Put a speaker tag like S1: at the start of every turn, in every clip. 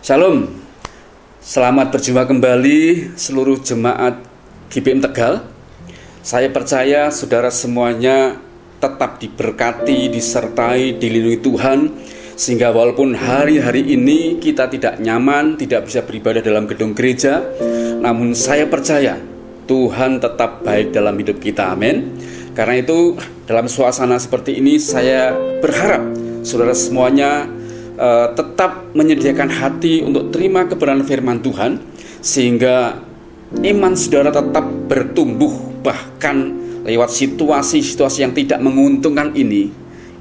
S1: Shalom, selamat berjumpa kembali seluruh jemaat GBM Tegal. Saya percaya saudara semuanya tetap diberkati, disertai, dilindungi Tuhan, sehingga walaupun hari-hari ini kita tidak nyaman, tidak bisa beribadah dalam gedung gereja, namun saya percaya Tuhan tetap baik dalam hidup kita, amin. Karena itu dalam suasana seperti ini saya berharap saudara semuanya tetap menyediakan hati untuk terima kebenaran firman Tuhan, sehingga iman saudara tetap bertumbuh. Bahkan lewat situasi-situasi yang tidak menguntungkan ini,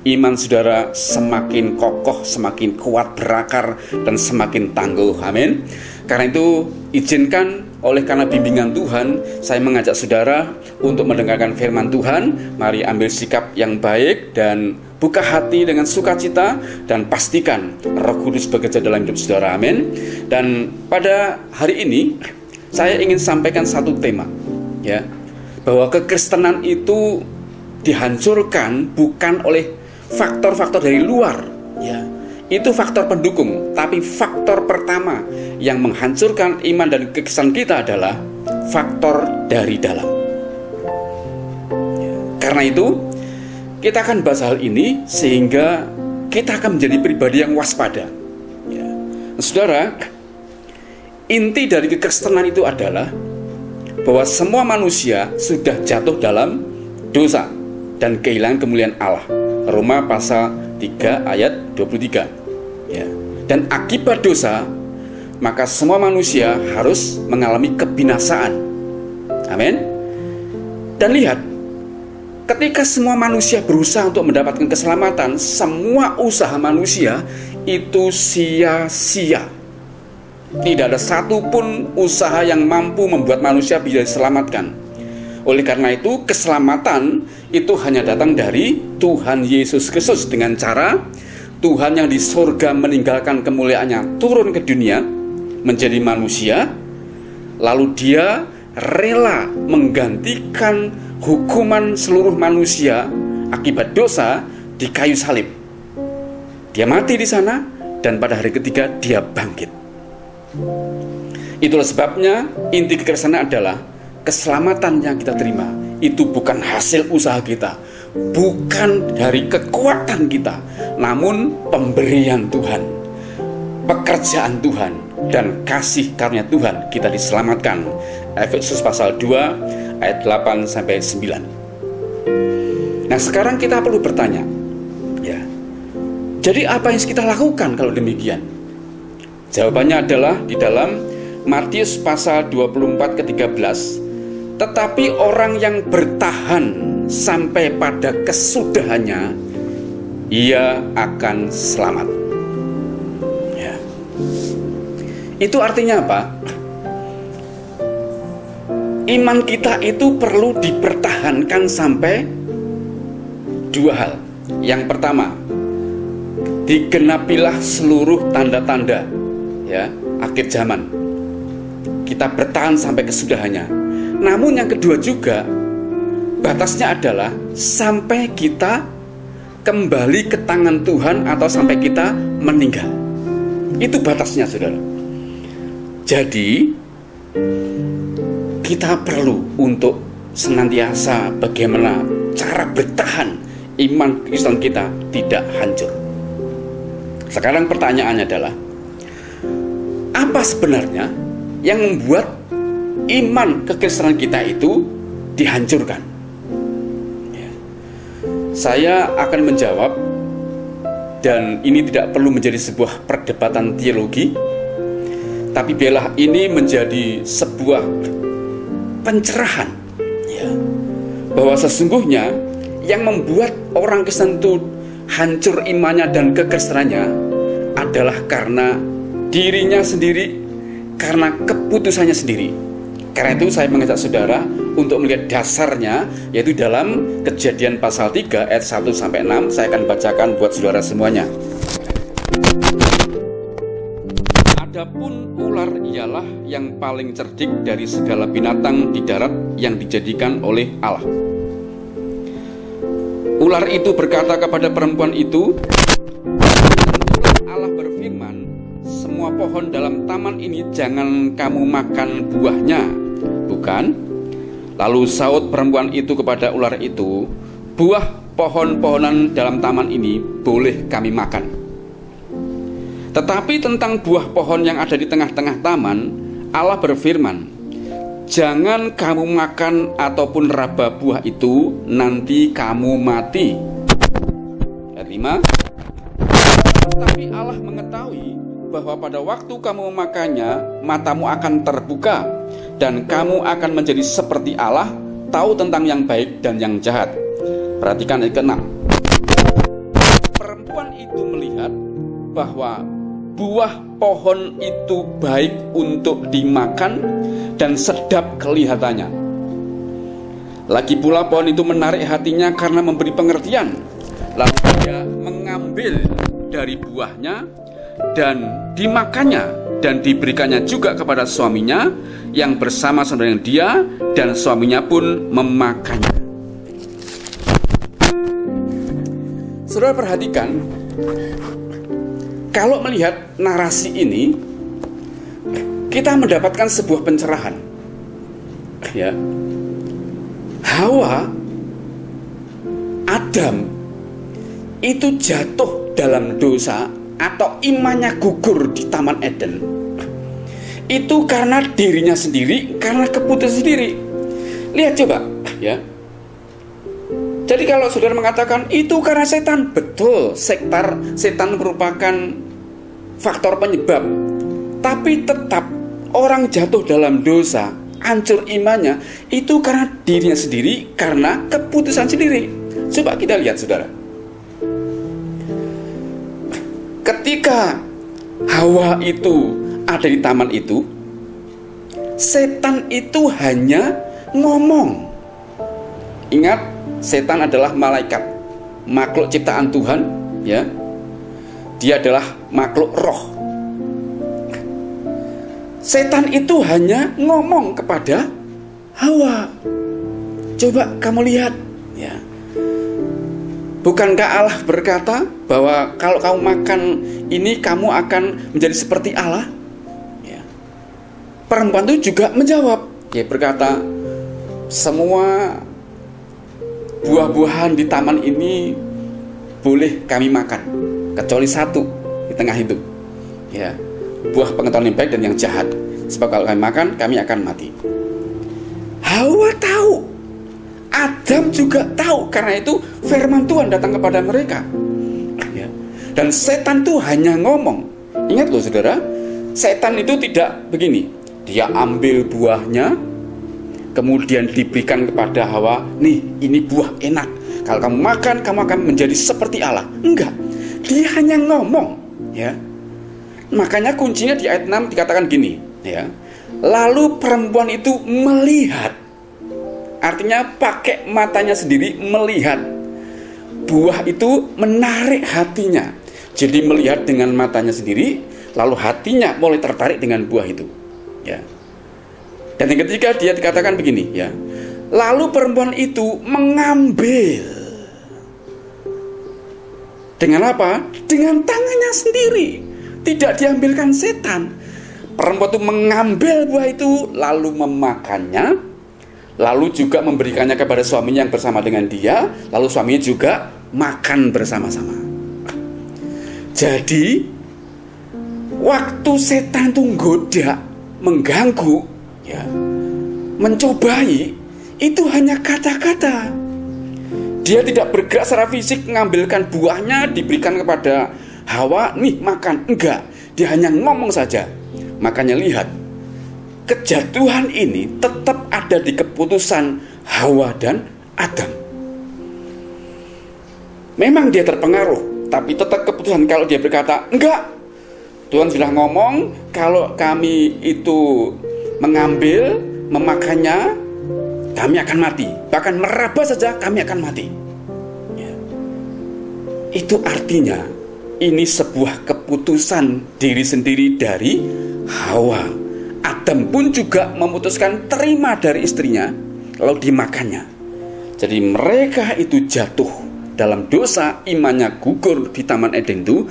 S1: iman saudara semakin kokoh, semakin kuat berakar, dan semakin tangguh, amin. Karena itu izinkan oleh karena bimbingan Tuhan, saya mengajak saudara untuk mendengarkan firman Tuhan. Mari ambil sikap yang baik dan buka hati dengan sukacita, dan pastikan Roh Kudus bekerja dalam hidup saudara, amin. Dan pada hari ini saya ingin sampaikan satu tema, ya, bahwa kekristenan itu dihancurkan bukan oleh faktor-faktor dari luar, ya. Itu faktor pendukung, tapi faktor pertama yang menghancurkan iman dan kekristenan kita adalah faktor dari dalam. Karena itu kita akan bahas hal ini sehingga kita akan menjadi pribadi yang waspada, ya. Saudara, inti dari kekristenan itu adalah bahwa semua manusia sudah jatuh dalam dosa dan kehilangan kemuliaan Allah. Roma pasal 3 ayat 23, ya. Dan akibat dosa, maka semua manusia harus mengalami kebinasaan, amin. Dan lihat, ketika semua manusia berusaha untuk mendapatkan keselamatan, semua usaha manusia itu sia-sia. Tidak ada satupun usaha yang mampu membuat manusia bisa diselamatkan. Oleh karena itu, keselamatan itu hanya datang dari Tuhan Yesus Kristus, dengan cara Tuhan yang di surga meninggalkan kemuliaannya turun ke dunia menjadi manusia, lalu dia rela menggantikan hukuman seluruh manusia akibat dosa di kayu salib. Dia mati di sana, dan pada hari ketiga dia bangkit. Itulah sebabnya inti kekristenan adalah keselamatan yang kita terima itu bukan hasil usaha kita, bukan dari kekuatan kita, namun pemberian Tuhan, pekerjaan Tuhan, dan kasih karunia Tuhan kita diselamatkan. Efesus pasal 2 ayat 8-9. Nah, sekarang kita perlu bertanya, ya, jadi apa yang kita lakukan kalau demikian? Jawabannya adalah di dalam Matius pasal 24-13. Tetapi orang yang bertahan sampai pada kesudahannya, ia akan selamat, ya. Itu artinya apa? Iman kita itu perlu dipertahankan sampai dua hal. Yang pertama, digenapilah seluruh tanda-tanda, ya, akhir zaman. Kita bertahan sampai kesudahannya. Namun yang kedua juga, batasnya adalah sampai kita kembali ke tangan Tuhan atau sampai kita meninggal. Itu batasnya, saudara. Jadi kita perlu untuk senantiasa bagaimana cara bertahan iman Kristen kita tidak hancur. Sekarang pertanyaannya adalah, apa sebenarnya yang membuat iman kekristenan kita itu dihancurkan? Ya. Saya akan menjawab, dan ini tidak perlu menjadi sebuah perdebatan teologi, tapi biarlah ini menjadi sebuah pencerahan, ya, bahwa sesungguhnya yang membuat orang Kristen itu hancur imannya dan kekristenannya adalah karena dirinya sendiri, karena keputusannya sendiri. Karena itu saya mengajak saudara untuk melihat dasarnya, yaitu dalam Kejadian pasal 3 ayat 1-6. Saya akan bacakan buat saudara semuanya. Adapun ular ialah yang paling cerdik dari segala binatang di darat yang dijadikan oleh Allah. Ular itu berkata kepada perempuan itu, Allah berfirman, semua pohon dalam taman ini jangan kamu makan buahnya, bukan? Lalu saut perempuan itu kepada ular itu, buah pohon-pohonan dalam taman ini boleh kami makan. Tetapi tentang buah pohon yang ada di tengah-tengah taman, Allah berfirman, jangan kamu makan ataupun raba buah itu, nanti kamu mati. Ayat 5. Tapi Allah mengetahui bahwa pada waktu kamu memakannya, matamu akan terbuka dan kamu akan menjadi seperti Allah, tahu tentang yang baik dan yang jahat. Perhatikan ayat ke-6. Perempuan itu melihat bahwa buah pohon itu baik untuk dimakan dan sedap kelihatannya. Lagi pula pohon itu menarik hatinya karena memberi pengertian. Lalu dia mengambil dari buahnya dan dimakannya dan diberikannya juga kepada suaminya yang bersama-sama dengan dia, dan suaminya pun memakannya. Saudara perhatikan, kalau melihat narasi ini, kita mendapatkan sebuah pencerahan. Ya, Hawa, Adam itu jatuh dalam dosa atau imannya gugur di Taman Eden. Itu karena dirinya sendiri, karena keputusan sendiri. Lihat coba, ya. Jadi kalau saudara mengatakan itu karena setan, betul, setan merupakan faktor penyebab. Tapi tetap orang jatuh dalam dosa, hancur imannya, itu karena dirinya sendiri, karena keputusan sendiri. Coba kita lihat saudara. Ketika Hawa itu ada di taman itu, setan itu hanya ngomong. Ingat, setan adalah malaikat, makhluk ciptaan Tuhan, ya. Dia adalah makhluk roh. Setan itu hanya ngomong kepada Hawa. Coba kamu lihat, ya. Bukankah Allah berkata bahwa kalau kamu makan ini kamu akan menjadi seperti Allah? Ya. Perempuan itu juga menjawab, dia berkata, semua buah-buahan di taman ini boleh kami makan, kecuali satu di tengah itu, ya, buah pengetahuan yang baik dan yang jahat. Sebab kalau kami makan, kami akan mati. Hawa tahu, Adam juga tahu, karena itu firman Tuhan datang kepada mereka, ya. Dan setan itu hanya ngomong. Ingat loh saudara, setan itu tidak begini, dia ambil buahnya, kemudian diberikan kepada Hawa, nih ini buah enak, kalau kamu makan kamu akan menjadi seperti Allah. Enggak, dia hanya ngomong, ya. Makanya kuncinya di ayat 6 dikatakan gini, ya. Lalu perempuan itu melihat, artinya pakai matanya sendiri melihat. Buah itu menarik hatinya. Jadi melihat dengan matanya sendiri, lalu hatinya mulai tertarik dengan buah itu, ya. Dan yang ketiga dia dikatakan begini, ya. Lalu perempuan itu mengambil. Dengan apa? Dengan tangannya sendiri. Tidak diambilkan setan. Perempuan itu mengambil buah itu, lalu memakannya, lalu juga memberikannya kepada suaminya yang bersama dengan dia, lalu suaminya juga makan bersama-sama. Jadi waktu setan itu goda, mengganggu, ya, mencobai, itu hanya kata-kata. Dia tidak bergerak secara fisik, mengambilkan buahnya, diberikan kepada Hawa, nih makan. Enggak, dia hanya ngomong saja. Makanya lihat, kejatuhan ini tetap ada di keputusan Hawa dan Adam. Memang dia terpengaruh, tapi tetap keputusan. Kalau dia berkata, enggak, Tuhan sudah ngomong, kalau kami itu mengambil, memakannya, kami akan mati. Bahkan meraba saja kami akan mati, ya. Itu artinya ini sebuah keputusan diri sendiri dari Hawa. Adam pun juga memutuskan terima dari istrinya, lalu dimakannya. Jadi mereka itu jatuh dalam dosa, imannya gugur di Taman Eden itu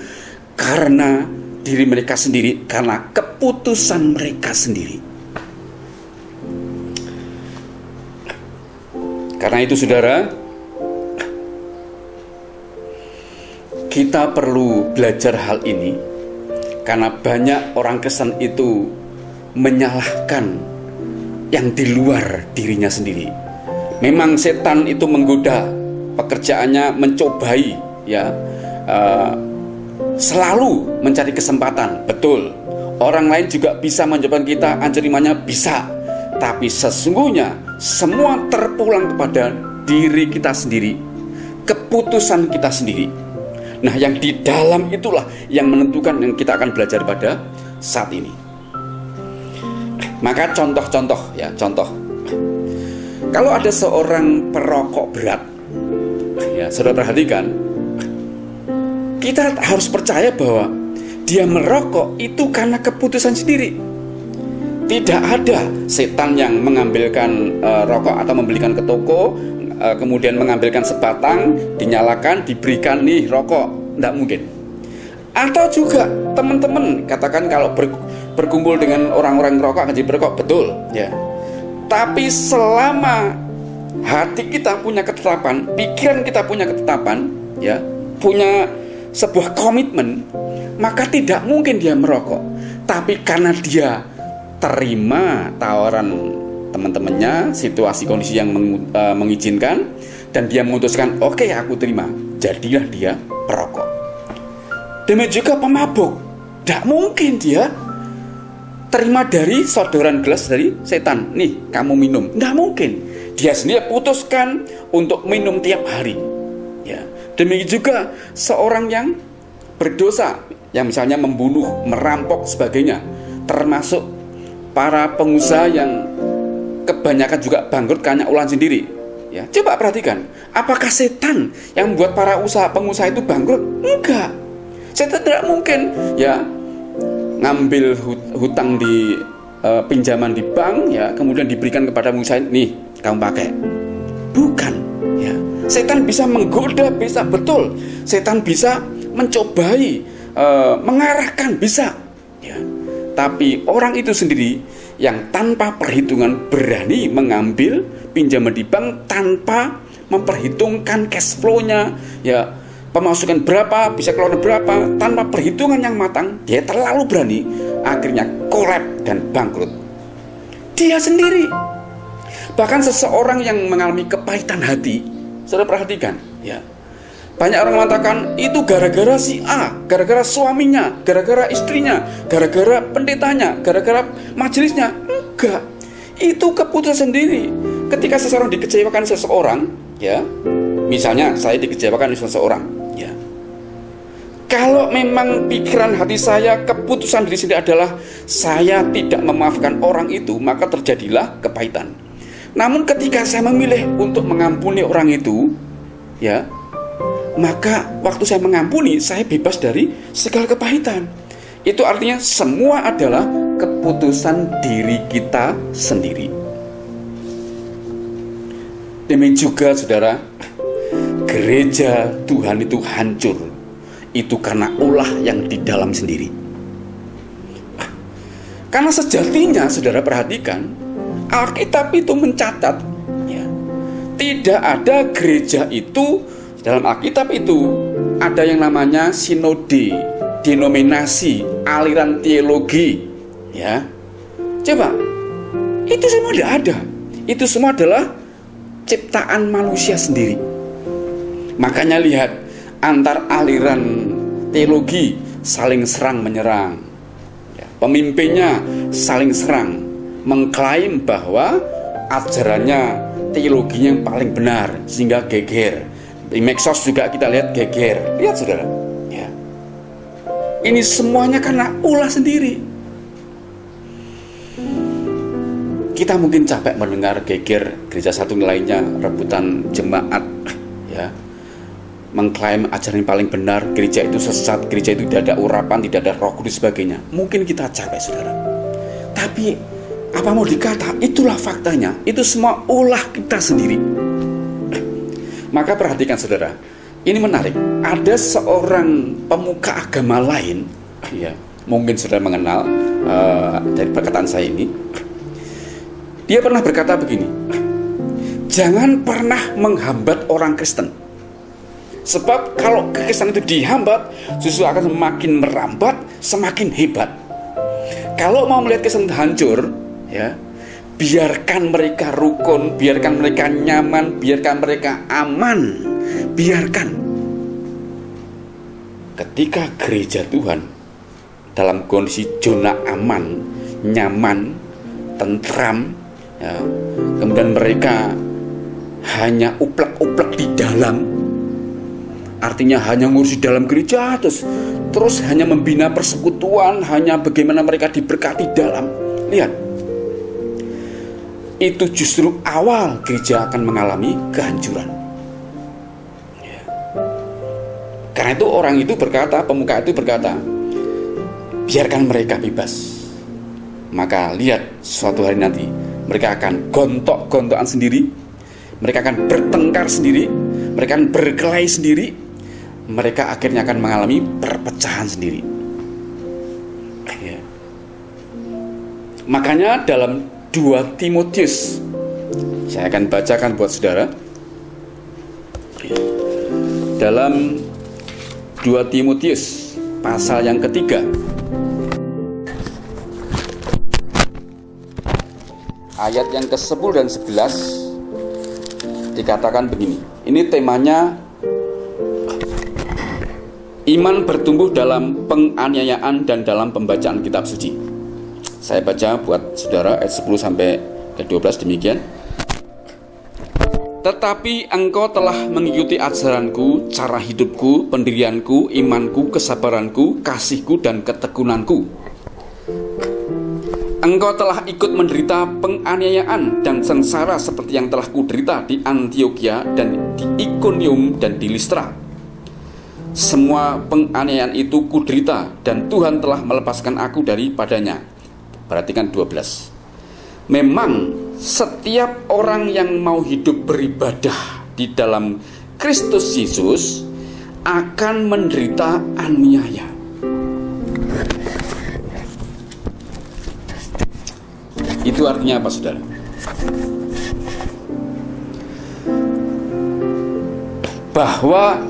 S1: karena diri mereka sendiri karena keputusan mereka sendiri. Karena itu saudara, kita perlu belajar hal ini, karena banyak orang Kristen itu menyalahkan yang di luar dirinya sendiri. Memang setan itu menggoda, pekerjaannya mencobai, ya, selalu mencari kesempatan. Betul, orang lain juga bisa mencoba kita, ancamannya bisa. Tapi sesungguhnya semua terpulang kepada diri kita sendiri, keputusan kita sendiri. Nah, yang di dalam itulah yang menentukan, yang kita akan belajar pada saat ini. Maka contoh-contoh, ya, contoh. Kalau ada seorang perokok berat, ya, saudara perhatikan, kita harus percaya bahwa dia merokok itu karena keputusan sendiri. Tidak ada setan yang mengambilkan rokok atau membelikan ke toko, kemudian mengambilkan sebatang, dinyalakan, diberikan, nih rokok. Tidak mungkin. Atau juga teman-teman katakan kalau berkumpul dengan orang-orang rokok akan jadi berokok, betul, ya. Tapi selama hati kita punya ketetapan, pikiran kita punya ketetapan, ya, punya sebuah komitmen, maka tidak mungkin dia merokok. Tapi karena dia terima tawaran teman-temannya, situasi kondisi yang mengizinkan, dan dia memutuskan, oke, aku terima, jadilah dia perokok. Demikian juga pemabuk, tidak mungkin dia terima dari sodoran gelas dari setan, nih kamu minum, tidak mungkin. Dia sendiri putuskan untuk minum tiap hari, ya. Demikian juga seorang yang berdosa, yang misalnya membunuh, merampok, sebagainya, termasuk para pengusaha yang kebanyakan juga bangkrut karena ulah sendiri, ya. Coba perhatikan, apakah setan yang membuat para pengusaha itu bangkrut? Enggak. Setan tidak mungkin, ya, ngambil hutang di pinjaman di bank, ya, kemudian diberikan kepada pengusaha, nih kamu pakai. Bukan, ya. Setan bisa menggoda, bisa, betul. Setan bisa mencobai, mengarahkan, bisa, ya. Tapi orang itu sendiri yang tanpa perhitungan berani mengambil pinjaman di bank tanpa memperhitungkan cash flow-nya, ya, pemasukan berapa, bisa keluar berapa, tanpa perhitungan yang matang, dia terlalu berani, akhirnya kolap dan bangkrut. Dia sendiri. Bahkan seseorang yang mengalami kepahitan hati, saudara perhatikan, ya. Banyak orang mengatakan itu gara-gara si A, gara-gara suaminya, gara-gara istrinya, gara-gara pendetanya, gara-gara majelisnya. Enggak. Itu keputusan sendiri. Ketika seseorang dikecewakan seseorang, ya, misalnya saya dikecewakan oleh seseorang, ya. Kalau memang pikiran hati saya, keputusan diri sendiri adalah saya tidak memaafkan orang itu, maka terjadilah kepahitan. Namun ketika saya memilih untuk mengampuni orang itu, ya, maka waktu saya mengampuni, saya bebas dari segala kepahitan. Itu artinya semua adalah keputusan diri kita sendiri. Demikian juga saudara, gereja Tuhan itu hancur, itu karena ulah yang di dalam sendiri. Karena sejatinya saudara perhatikan, Alkitab itu mencatat, ya, tidak ada gereja itu. Dalam Alkitab itu ada yang namanya sinode, denominasi, aliran teologi, ya. Coba, itu semua tidak ada. Itu semua adalah ciptaan manusia sendiri. Makanya lihat, antar aliran teologi saling serang menyerang, ya. Pemimpinnya saling serang, mengklaim bahwa ajarannya, teologinya yang paling benar, sehingga geger. Di medsos juga kita lihat geger. Lihat saudara, ya. Ini semuanya karena ulah sendiri. Kita mungkin capek mendengar geger gereja satu lainnya, rebutan jemaat, ya, mengklaim ajaran yang paling benar, gereja itu sesat, gereja itu tidak ada urapan, tidak ada roh kudus, sebagainya. Mungkin kita capek saudara. Tapi apa mau dikata, itulah faktanya. Itu semua ulah kita sendiri. Maka perhatikan saudara, ini menarik. Ada seorang pemuka agama lain, ya, mungkin sudah mengenal dari perkataan saya ini. Dia pernah berkata begini, jangan pernah menghambat orang Kristen. Sebab kalau kekristenan itu dihambat, justru akan semakin merambat, semakin hebat. Kalau mau melihat Kristen hancur, ya, biarkan mereka rukun, biarkan mereka nyaman, biarkan mereka aman, biarkan. Ketika gereja Tuhan dalam kondisi zona aman, nyaman, tentram, ya, kemudian mereka hanya uplek-uplek di dalam, artinya hanya ngurusi dalam gereja, terus hanya membina persekutuan, hanya bagaimana mereka diberkati dalam. Lihat, itu justru awal gereja akan mengalami kehancuran. Ya. Karena itu orang itu berkata, pemuka itu berkata, biarkan mereka bebas. Maka lihat, suatu hari nanti mereka akan gontok-gontokan sendiri, mereka akan bertengkar sendiri, mereka akan berkelahi sendiri, mereka akhirnya akan mengalami perpecahan sendiri. Ya. Makanya dalam 2 Timotius, saya akan bacakan buat saudara. Dalam 2 Timotius pasal yang ketiga, ayat yang ke-10 dan 11 dikatakan begini. Ini temanya iman bertumbuh dalam penganiayaan dan dalam pembacaan kitab suci. Saya baca buat saudara ayat 10 sampai ke 12 demikian. Tetapi engkau telah mengikuti ajaranku, cara hidupku, pendirianku, imanku, kesabaranku, kasihku, dan ketekunanku. Engkau telah ikut menderita penganiayaan dan sengsara seperti yang telah kuderita di Antiokhia dan di Ikonium dan di Listra. Semua penganiayaan itu kuderita dan Tuhan telah melepaskan aku daripadanya. Perhatikan 12. Memang setiap orang yang mau hidup beribadah di dalam Kristus Yesus akan menderita aniaya. Itu artinya apa, saudara? Bahwa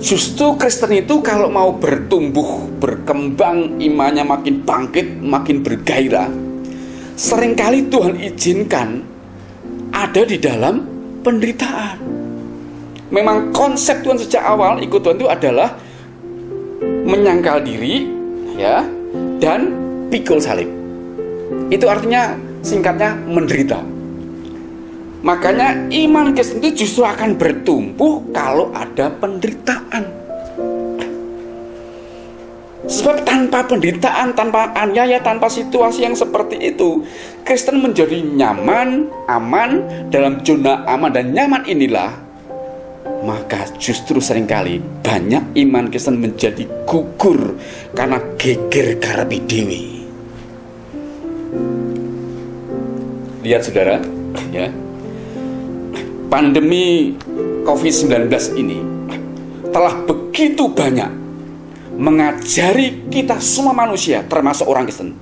S1: justru Kristen itu kalau mau bertumbuh, berkembang, imannya makin bangkit, makin bergairah, seringkali Tuhan izinkan ada di dalam penderitaan. Memang konsep Tuhan sejak awal ikut Tuhan itu adalah menyangkal diri, ya, dan pikul salib. Itu artinya singkatnya menderita. Makanya iman Kristen itu justru akan bertumbuh kalau ada penderitaan. Sebab tanpa penderitaan, tanpa aniaya, tanpa situasi yang seperti itu, Kristen menjadi nyaman, aman, dalam zona aman dan nyaman inilah, maka justru seringkali banyak iman Kristen menjadi gugur karena geger karepe dhewe. Lihat saudara, ya. Pandemi COVID-19 ini telah begitu banyak mengajari kita semua manusia, termasuk orang Kristen,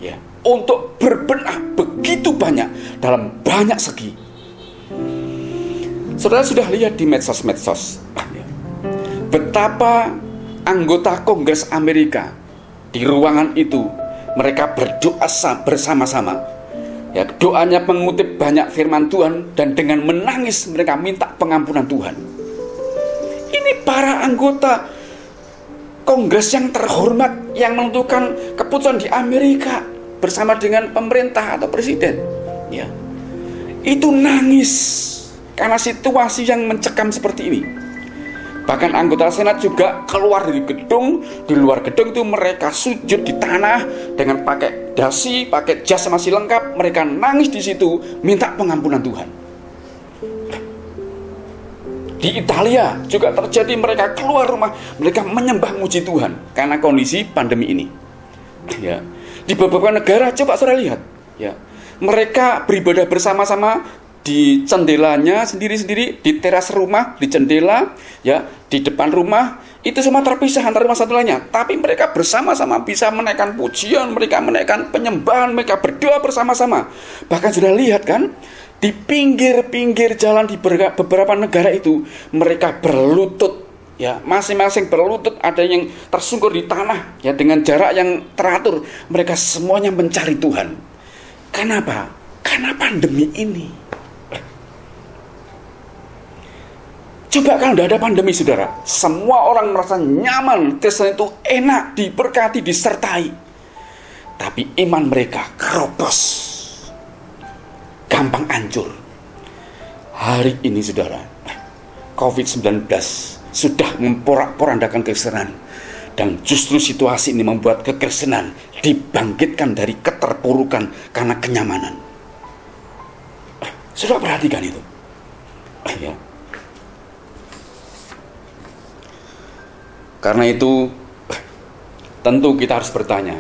S1: ya, untuk berbenah begitu banyak dalam banyak segi. Saudara sudah lihat di medsos-medsos, ya, betapa anggota Kongres Amerika di ruangan itu mereka berdoa bersama-sama. Ya, doanya mengutip banyak firman Tuhan dan dengan menangis mereka minta pengampunan Tuhan. Ini para anggota Kongres yang terhormat yang menentukan keputusan di Amerika bersama dengan pemerintah atau presiden. Ya, itu nangis karena situasi yang mencekam seperti ini. Bahkan anggota Senat juga keluar dari gedung, di luar gedung itu mereka sujud di tanah dengan pakai dasi, pakai jas masih lengkap, mereka nangis di situ minta pengampunan Tuhan. Di Italia juga terjadi, mereka keluar rumah, mereka menyembah muji Tuhan karena kondisi pandemi ini. Ya, di beberapa negara coba saudara lihat, ya, mereka beribadah bersama-sama di jendelanya sendiri-sendiri, di teras rumah, di jendela, ya, di depan rumah, itu semua terpisah antara rumah satu lainnya. Tapi mereka bersama-sama bisa menaikkan pujian, mereka menaikkan penyembahan, mereka berdoa bersama-sama. Bahkan sudah lihat kan, di pinggir-pinggir jalan di beberapa negara itu, mereka berlutut, ya, masing-masing berlutut, ada yang tersungkur di tanah, ya, dengan jarak yang teratur. Mereka semuanya mencari Tuhan. Kenapa? Karena pandemi ini. Coba kalau tidak ada pandemi, saudara, semua orang merasa nyaman, Kristen itu enak, diberkati, disertai. Tapi iman mereka keropos, gampang hancur. Hari ini, saudara, COVID-19 sudah memporak-porandakan kekristenan. Dan justru situasi ini membuat kekristenan dibangkitkan dari keterpurukan karena kenyamanan. Sudah perhatikan itu, ya. Karena itu tentu kita harus bertanya,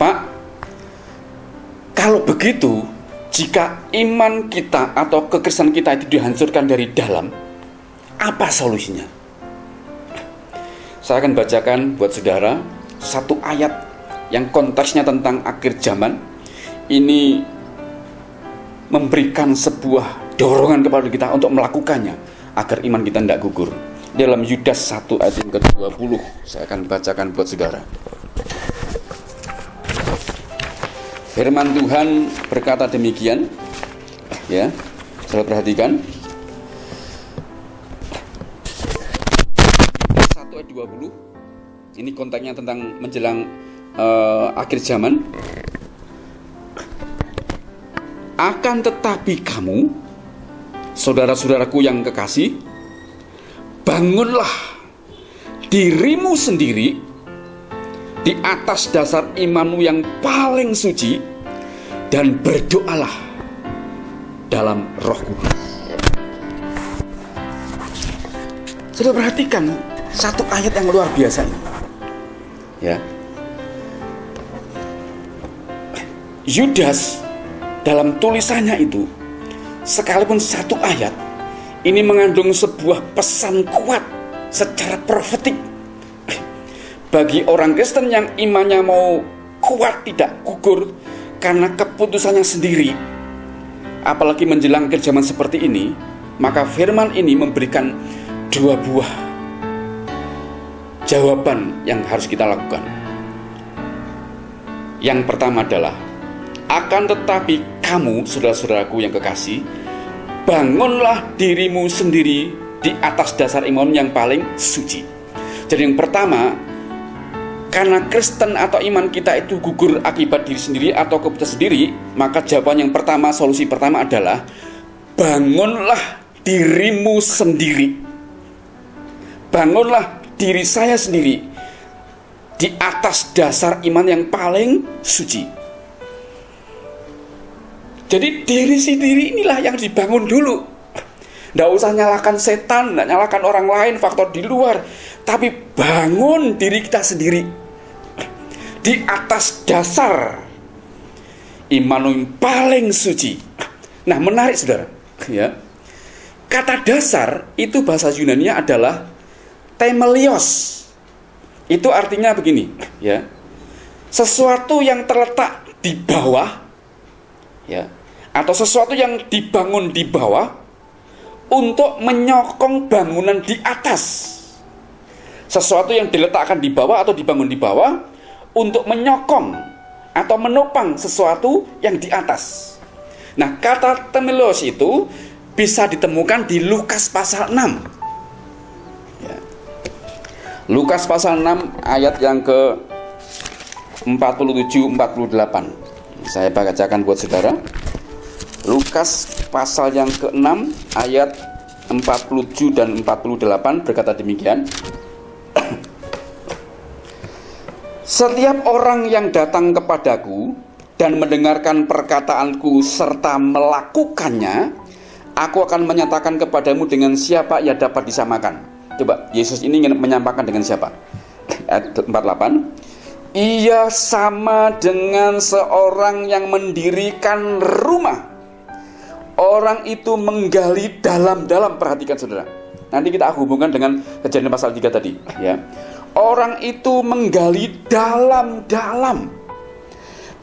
S1: Pak, kalau begitu, jika iman kita atau kekristenan kita itu dihancurkan dari dalam, apa solusinya? Saya akan bacakan buat saudara satu ayat yang konteksnya tentang akhir zaman. Ini memberikan sebuah dorongan kepada kita untuk melakukannya agar iman kita tidak gugur. Dalam Yudas 1 ayat yang ke-20, saya akan bacakan buat saudara. Firman Tuhan berkata demikian, ya, saudara perhatikan. 1 ayat 20, ini konteksnya tentang menjelang akhir zaman. Akan tetapi kamu, saudara-saudaraku yang kekasih, bangunlah dirimu sendiri di atas dasar imanmu yang paling suci, dan berdoalah dalam Roh Kudus. Sudah perhatikan satu ayat yang luar biasa ini, ya. Yudas dalam tulisannya itu, sekalipun satu ayat, ini mengandung sebuah pesan kuat secara profetik bagi orang Kristen yang imannya mau kuat, tidak gugur karena keputusannya sendiri. Apalagi menjelang akhir zaman seperti ini, maka firman ini memberikan dua buah jawaban yang harus kita lakukan. Yang pertama adalah, akan tetapi kamu, saudara-saudaraku yang kekasih, bangunlah dirimu sendiri di atas dasar iman yang paling suci. Jadi yang pertama, karena Kristen atau iman kita itu gugur akibat diri sendiri atau keputusan sendiri, maka jawaban yang pertama, solusi pertama adalah bangunlah dirimu sendiri. Bangunlah diri saya sendiri di atas dasar iman yang paling suci. Jadi diri sendiri inilah yang dibangun dulu. Tidak usah nyalakan setan, tidak nyalakan orang lain, faktor di luar, tapi bangun diri kita sendiri di atas dasar iman yang paling suci. Nah, menarik saudara, ya. Kata dasar itu bahasa Yunani-nya adalah temelios. Itu artinya begini, ya. Sesuatu yang terletak di bawah, ya, atau sesuatu yang dibangun di bawah untuk menyokong bangunan di atas. Sesuatu yang diletakkan di bawah atau dibangun di bawah untuk menyokong atau menopang sesuatu yang di atas. Nah, kata temelos itu bisa ditemukan di Lukas pasal 6, ya. Lukas pasal 6 ayat yang ke 47-48. Saya bacakan buat saudara. Lukas pasal yang ke-6 ayat 47 dan 48 berkata demikian. Setiap orang yang datang kepadaku dan mendengarkan perkataanku serta melakukannya, aku akan menyatakan kepadamu dengan siapa ia dapat disamakan. Coba, Yesus ini ingin menyampaikan dengan siapa? Ayat 48. Ia sama dengan seorang yang mendirikan rumah Orang itu menggali dalam-dalam. Perhatikan saudara, nanti kita hubungkan dengan Kejadian pasal 3 tadi ya. Orang itu menggali dalam-dalam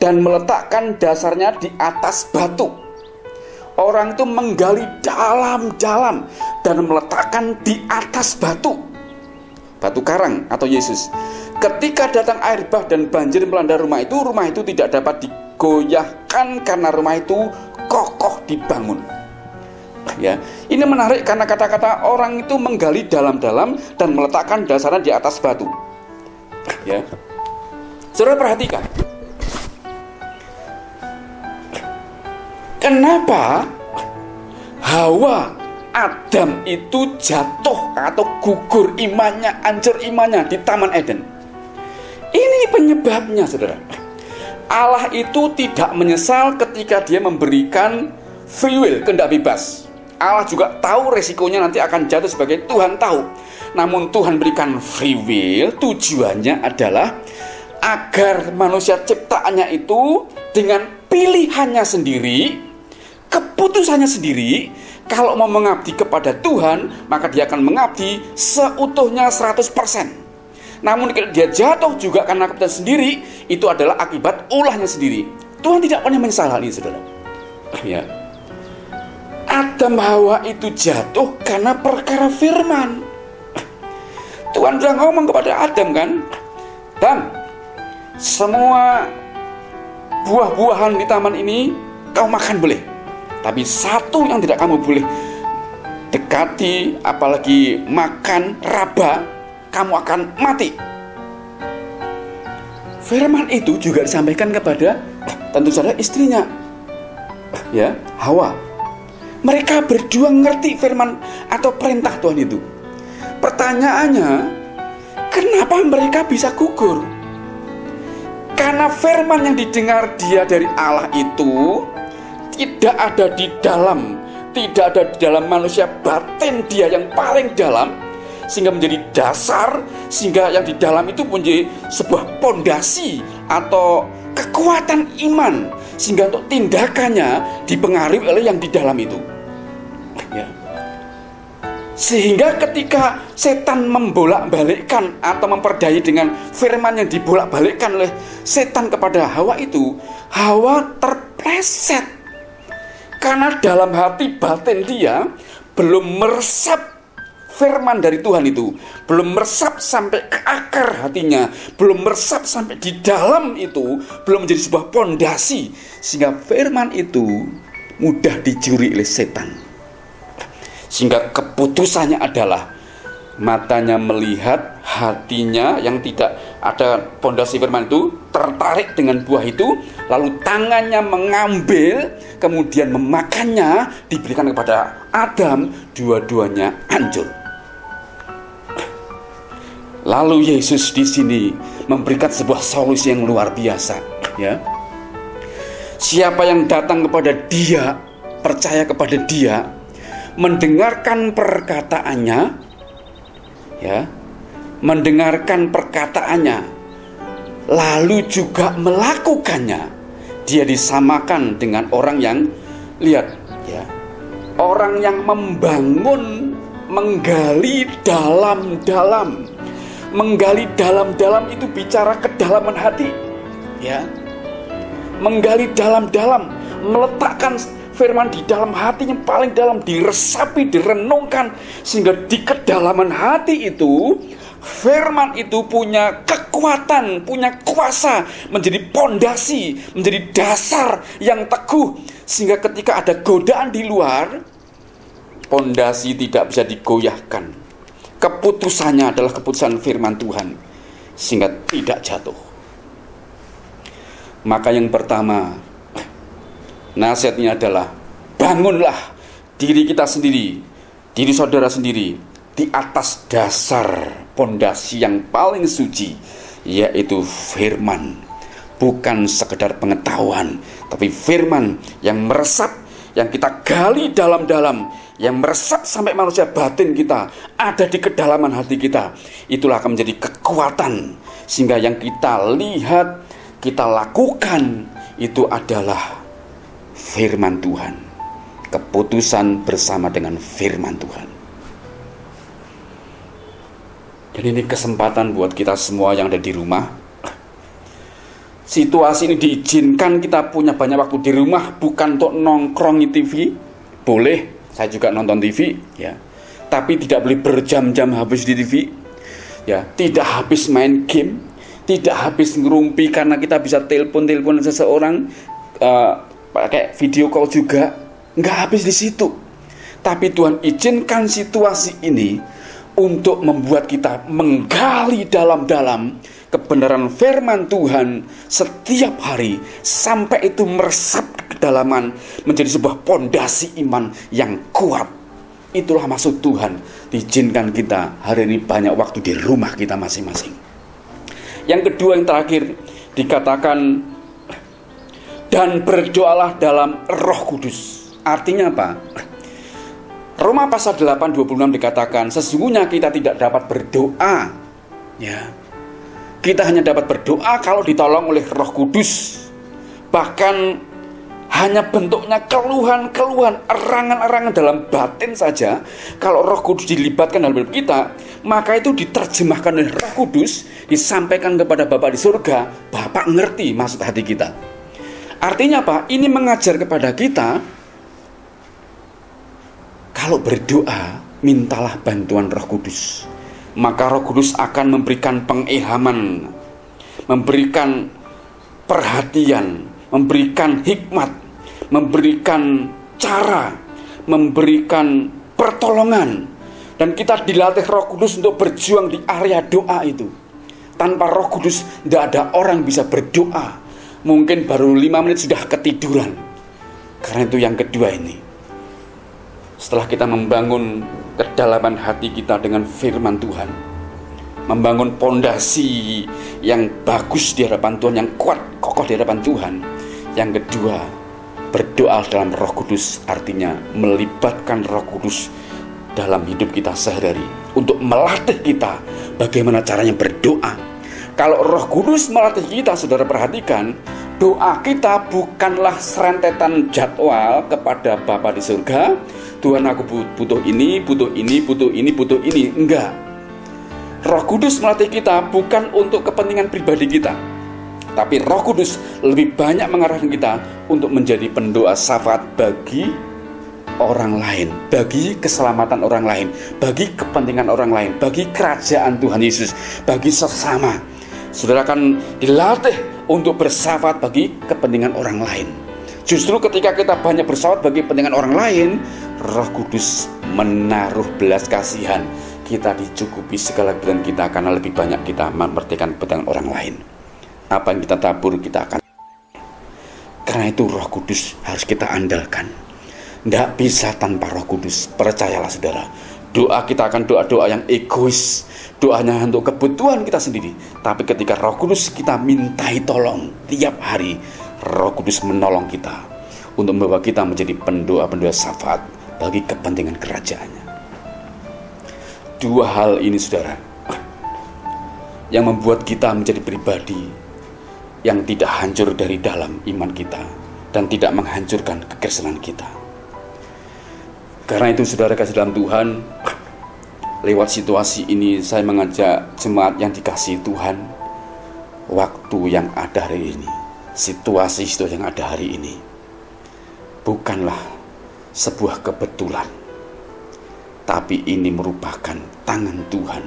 S1: dan meletakkan dasarnya di atas batu. Orang itu menggali dalam-dalam dan meletakkan di atas batu. Batu karang atau Yesus. Ketika datang air bah dan banjir melanda rumah itu tidak dapat digoyahkan karena rumah itu kokoh dibangun. Ya, ini menarik karena kata-kata orang itu menggali dalam-dalam dan meletakkan dasarnya di atas batu. Ya, saudara perhatikan, kenapa Hawa Adam itu jatuh atau gugur imannya, hancur imannya di Taman Eden? Ini penyebabnya, saudara. Allah itu tidak menyesal ketika dia memberikan free will, kehendak bebas. Allah juga tahu resikonya nanti akan jatuh sebagai Tuhan tahu. Namun Tuhan berikan free will, tujuannya adalah agar manusia ciptaannya itu dengan pilihannya sendiri, keputusannya sendiri, kalau mau mengabdi kepada Tuhan, maka dia akan mengabdi seutuhnya 100%. Namun kalau dia jatuh juga karena keputusan sendiri, itu adalah akibat ulahnya sendiri. Tuhan tidak pernah menyesal hal ini, saudara. Ya. Adam Hawa itu jatuh karena perkara firman. Tuhan sudah ngomong kepada Adam kan, Adam, semua buah-buahan di taman ini kau makan boleh, tapi satu yang tidak kamu boleh dekati, apalagi makan, raba, kamu akan mati. Firman itu juga disampaikan kepada tentu saja istrinya, ya, Hawa. Mereka berdua ngerti firman atau perintah Tuhan itu. Pertanyaannya, kenapa mereka bisa gugur? Karena firman yang didengar dia dari Allah itu tidak ada di dalam manusia batin dia yang paling dalam, sehingga menjadi dasar, sehingga yang di dalam itu menjadi sebuah pondasi atau kekuatan iman, sehingga untuk tindakannya dipengaruhi oleh yang di dalam itu. Ya. Sehingga ketika setan membolak-balikkan atau memperdayai dengan firman yang dibolak-balikkan oleh setan kepada Hawa itu, Hawa terpleset karena dalam hati batin dia belum meresap firman dari Tuhan itu, belum meresap sampai ke akar hatinya, belum meresap sampai di dalam itu, belum menjadi sebuah pondasi, sehingga firman itu mudah dicuri oleh setan. Sehingga keputusannya adalah matanya melihat, hatinya yang tidak ada pondasi firman itu tertarik dengan buah itu, lalu tangannya mengambil, kemudian memakannya, diberikan kepada Adam, dua-duanya hancur. Lalu Yesus di sini memberikan sebuah solusi yang luar biasa, ya. Siapa yang datang kepada Dia, percaya kepada Dia, mendengarkan perkataannya, ya, mendengarkan perkataannya, lalu juga melakukannya, dia disamakan dengan orang yang, lihat, ya, orang yang membangun, menggali dalam-dalam. Menggali dalam-dalam itu bicara kedalaman hati, ya. Menggali dalam-dalam, meletakkan firman di dalam hati yang paling dalam, diresapi, direnungkan, sehingga di kedalaman hati itu firman itu punya kekuatan, punya kuasa, menjadi pondasi, menjadi dasar yang teguh, sehingga ketika ada godaan di luar, pondasi tidak bisa digoyahkan. Keputusannya adalah keputusan firman Tuhan, sehingga tidak jatuh. Maka yang pertama, nasihatnya adalah bangunlah diri kita sendiri, diri saudara sendiri, di atas dasar pondasi yang paling suci, yaitu firman. Bukan sekedar pengetahuan, tapi firman yang meresap, yang kita gali dalam-dalam, yang meresap sampai manusia batin kita, ada di kedalaman hati kita. Itulah akan menjadi kekuatan, sehingga yang kita lihat, kita lakukan, itu adalah firman Tuhan. keputusan bersama dengan firman Tuhan. Dan ini kesempatan buat kita semua yang ada di rumah. Situasi ini diizinkan kita punya banyak waktu di rumah, bukan untuk nongkrong di TV. Boleh, saya juga nonton TV, ya. Tapi tidak boleh berjam-jam habis di TV, ya. Tidak habis main game, tidak habis ngerumpi karena kita bisa telepon seseorang, pakai video call juga, nggak habis di situ. Tapi Tuhan izinkan situasi ini untuk membuat kita menggali dalam-dalam kebenaran firman Tuhan setiap hari sampai itu meresap ke kedalaman menjadi sebuah pondasi iman yang kuat. Itulah maksud Tuhan diizinkan kita hari ini banyak waktu di rumah kita masing-masing. Yang kedua, yang terakhir dikatakan dan berdoalah dalam Roh Kudus. Artinya apa? Roma pasal 8:26 dikatakan sesungguhnya kita tidak dapat berdoa, ya. Kita hanya dapat berdoa kalau ditolong oleh Roh Kudus. Bahkan hanya bentuknya keluhan-keluhan, erangan-erangan dalam batin saja. Kalau Roh Kudus dilibatkan dalam hidup kita, maka itu diterjemahkan oleh Roh Kudus, disampaikan kepada Bapa di surga. Bapa ngerti maksud hati kita. Artinya apa? Ini mengajar kepada kita, kalau berdoa, mintalah bantuan Roh Kudus. Maka Roh Kudus akan memberikan pengilhaman, memberikan perhatian, memberikan hikmat, memberikan cara, memberikan pertolongan. Dan kita dilatih Roh Kudus untuk berjuang di area doa itu. Tanpa Roh Kudus tidak ada orang bisa berdoa. Mungkin baru 5 menit sudah ketiduran. Karena itu yang kedua ini, setelah kita membangun kedalaman hati kita dengan firman Tuhan, membangun pondasi yang bagus di hadapan Tuhan, yang kuat, kokoh di hadapan Tuhan. Yang kedua, berdoa dalam Roh Kudus, artinya melibatkan Roh Kudus dalam hidup kita sehari-hari untuk melatih kita bagaimana caranya berdoa. Kalau Roh Kudus melatih kita, saudara perhatikan, doa kita bukanlah serentetan jadwal kepada Bapa di surga. Tuhan, aku butuh ini, butuh ini, butuh ini, butuh ini. Enggak. Roh Kudus melatih kita bukan untuk kepentingan pribadi kita, tapi Roh Kudus lebih banyak mengarahkan kita untuk menjadi pendoa syafaat bagi orang lain, bagi keselamatan orang lain, bagi kepentingan orang lain, bagi kerajaan Tuhan Yesus, bagi sesama. Saudara akan dilatih untuk bersyafaat bagi kepentingan orang lain. Justru ketika kita banyak bersyafaat bagi kepentingan orang lain, Roh Kudus menaruh belas kasihan. Kita dicukupi segala kebutuhan kita karena lebih banyak kita memperhatikan kepentingan orang lain. Apa yang kita tabur, kita akan. Karena itu Roh Kudus harus kita andalkan. Tidak bisa tanpa Roh Kudus. Percayalah saudara, doa kita akan doa-doa yang egois, doanya untuk kebutuhan kita sendiri. Tapi ketika Roh Kudus kita mintai tolong tiap hari, Roh Kudus menolong kita untuk membawa kita menjadi pendoa-pendoa syafaat bagi kepentingan kerajaannya. Dua hal ini saudara yang membuat kita menjadi pribadi yang tidak hancur dari dalam iman kita dan tidak menghancurkan kekristenan kita. Karena itu saudara kasih dalam Tuhan, lewat situasi ini saya mengajak jemaat yang dikasihi Tuhan, waktu yang ada hari ini, situasi yang ada hari ini bukanlah sebuah kebetulan, tapi ini merupakan tangan Tuhan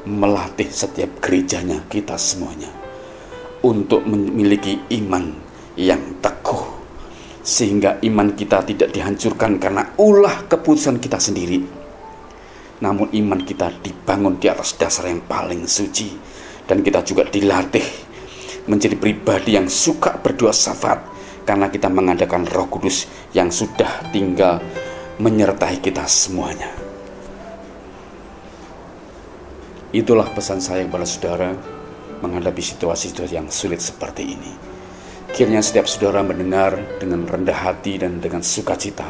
S1: melatih setiap gerejanya, kita semuanya untuk memiliki iman yang teguh, sehingga iman kita tidak dihancurkan karena ulah keputusan kita sendiri, namun iman kita dibangun di atas dasar yang paling suci. Dan kita juga dilatih menjadi pribadi yang suka berdoa syafaat karena kita mengadakan Roh Kudus yang sudah tinggal menyertai kita semuanya. Itulah pesan saya kepada saudara menghadapi situasi-situasi yang sulit seperti ini. Kiranya setiap saudara mendengar dengan rendah hati dan dengan sukacita,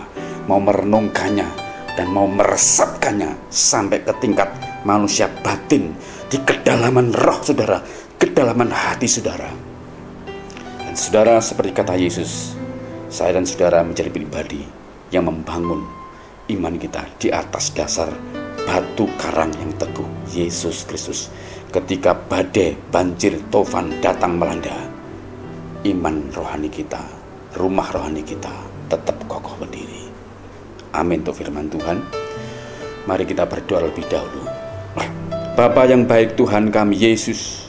S1: mau merenungkannya dan mau meresapkannya sampai ke tingkat manusia batin, di kedalaman roh saudara, kedalaman hati saudara. Dan saudara, seperti kata Yesus, saya dan saudara menjadi pribadi yang membangun iman kita di atas dasar batu karang yang teguh, Yesus Kristus. Ketika badai, banjir, tofan datang melanda, iman rohani kita, rumah rohani kita tetap kokoh berdiri. Amin untuk firman Tuhan. Mari kita berdoa lebih dahulu. Bapa yang baik, Tuhan kami Yesus,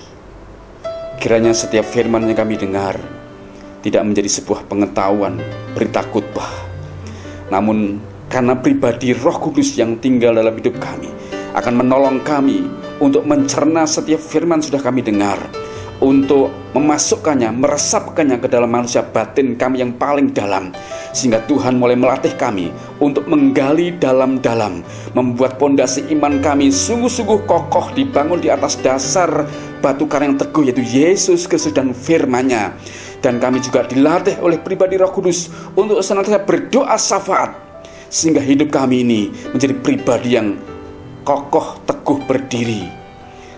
S1: kiranya setiap firman yang kami dengar tidak menjadi sebuah pengetahuan, berita khotbah, namun karena pribadi Roh Kudus yang tinggal dalam hidup kami akan menolong kami untuk mencerna setiap firman sudah kami dengar, untuk memasukkannya, meresapkannya ke dalam manusia batin kami yang paling dalam, sehingga Tuhan mulai melatih kami untuk menggali dalam-dalam, membuat pondasi iman kami sungguh-sungguh kokoh, dibangun di atas dasar batu karang yang teguh, yaitu Yesus Kristus dan firman-Nya. Dan kami juga dilatih oleh pribadi Roh Kudus untuk senantiasa berdoa syafaat, sehingga hidup kami ini menjadi pribadi yang kokoh teguh berdiri,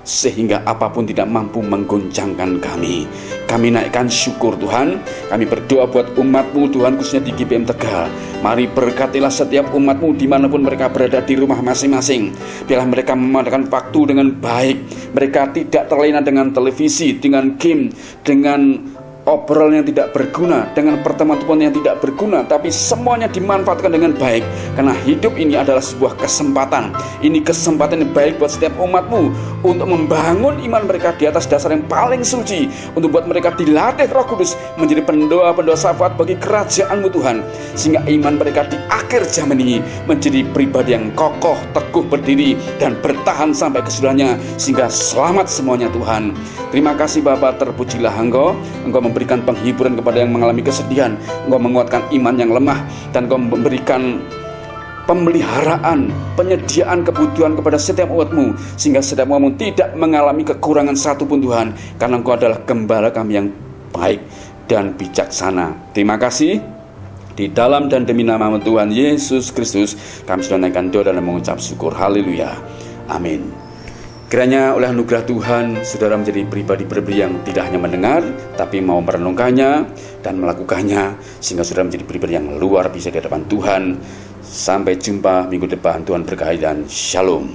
S1: sehingga apapun tidak mampu menggoncangkan kami. Kami naikkan syukur Tuhan. Kami berdoa buat umat-Mu Tuhan, khususnya di GBM Tegal. Mari berkatilah setiap umat-Mu dimanapun mereka berada di rumah masing-masing. Biarlah mereka memanfaatkan waktu dengan baik. Mereka tidak terlena dengan televisi, dengan game, dengan obrolan yang tidak berguna, dengan pertemuan-pertemuan yang tidak berguna, tapi semuanya dimanfaatkan dengan baik, karena hidup ini adalah sebuah kesempatan. Ini kesempatan yang baik buat setiap umat-Mu untuk membangun iman mereka di atas dasar yang paling suci, untuk buat mereka dilatih Roh Kudus menjadi pendoa-pendoa syafaat bagi kerajaan-Mu Tuhan, sehingga iman mereka di akhir zaman ini menjadi pribadi yang kokoh, teguh berdiri dan bertahan sampai kesudahnya, sehingga selamat semuanya Tuhan. Terima kasih Bapa, terpujilah Engkau memberikan penghiburan kepada yang mengalami kesedihan, Engkau menguatkan iman yang lemah, dan Engkau memberikan pemeliharaan, penyediaan kebutuhan kepada setiap umat-Mu, sehingga setiap umat-Mu tidak mengalami kekurangan satupun Tuhan, karena Engkau adalah gembala kami yang baik dan bijaksana. Terima kasih. Di dalam dan demi nama Tuhan Yesus Kristus kami sudah naikkan doa dan mengucap syukur. Haleluya. Amin. Kiranya oleh anugerah Tuhan, saudara menjadi pribadi-pribadi yang tidak hanya mendengar, tapi mau merenungkannya dan melakukannya, sehingga saudara menjadi pribadi yang luar biasa di hadapan Tuhan. Sampai jumpa minggu depan. Tuhan berkahi dan shalom.